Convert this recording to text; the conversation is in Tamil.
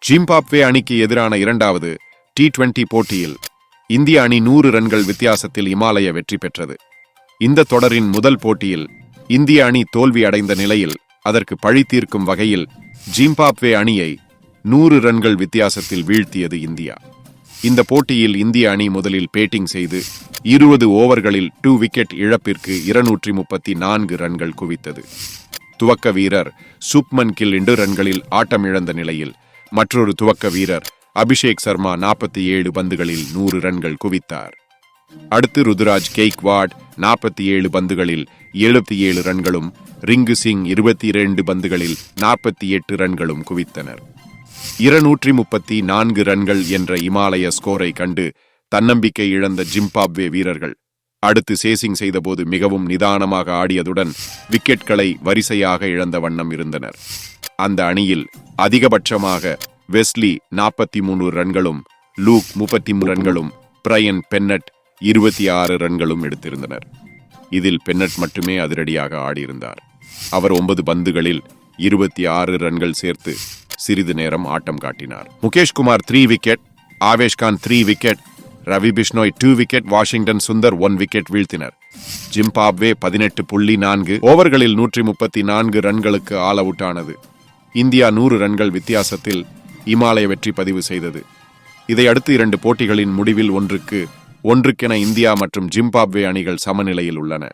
ஜிம்பாப்வே அணிக்கு எதிரான இரண்டாவது T20 போட்டியில் இந்திய அணி 100 ரன்கள் வித்தியாசத்தில் இமாலய வெற்றி பெற்றது. இந்த தொடரின் முதல் போட்டியில் இந்திய அணி தோல்வி அடைந்த நிலையில் அதற்கு பழி தீர்க்கும் வகையில் ஜிம்பாப்வே அணியை 100 ரன்கள் வித்தியாசத்தில் வீழ்த்தியது இந்தியா. இந்த போட்டியில் இந்திய அணி முதலில் பேட்டிங் செய்து 20 ஓவர்களில் 2 விக்கெட் இழப்பிற்கு 234 ரன்கள் குவித்தது. துவக்க வீரர் சுப்மன் கில் 2 ரன்களில் ஆட்டமிழந்த நிலையில் மற்றொரு துவக்க வீரர் அபிஷேக் சர்மா 47 பந்துகளில் 100 ரன்கள் குவித்தார். அடுத்து ருதுராஜ் கெய்க்வாட் 47 பந்துகளில் 77 ரன்களும், ரிங்கு சிங் 22 பந்துகளில் 48 ரன்களும் குவித்தனர். 234 ரன்கள் என்ற இமாலய ஸ்கோரை கண்டு தன்னம்பிக்கை இழந்த ஜிம்பாப்வே வீரர்கள் அடுத்து சேசிங் செய்தபோது மிகவும் நிதானமாக ஆடியதுடன் விக்கெட்களை வரிசையாக இழந்த வண்ணம் இருந்தனர். அந்த அணியில் அதிகபட்சமாக வெஸ்லி 43 ரன்களும், லூக் 33 ரன்களும், பிரையன் பென்னட் 26 ரன்களும் எடுத்திருந்தனர். இதில் பென்னட் மட்டுமே அதிரடியாக ஆடியிருந்தார். அவர் 9 பந்துகளில் 26 ரன்கள் சேர்த்து சிறிது நேரம் ஆட்டம் காட்டினார். Mukesh Kumar 3 wicket, Avesh Khan 3 wicket, Ravi Bishnoi 2 wicket, Washington Sundar 1 wicket வீழ்த்தினர். ஜிம்பாப்வே 18.4 ஓவர்களில் 134 ரன்களுக்கு ஆல் அவுட் ஆனது. இந்தியா 100 ரன்கள் வித்தியாசத்தில் இமாலய வெற்றி பதிவு செய்தது. இதையடுத்து 2 போட்டிகளின் முடிவில் 1-1 இந்தியா மற்றும் ஜிம்பாப்வே அணிகள் சமநிலையில் உள்ளன.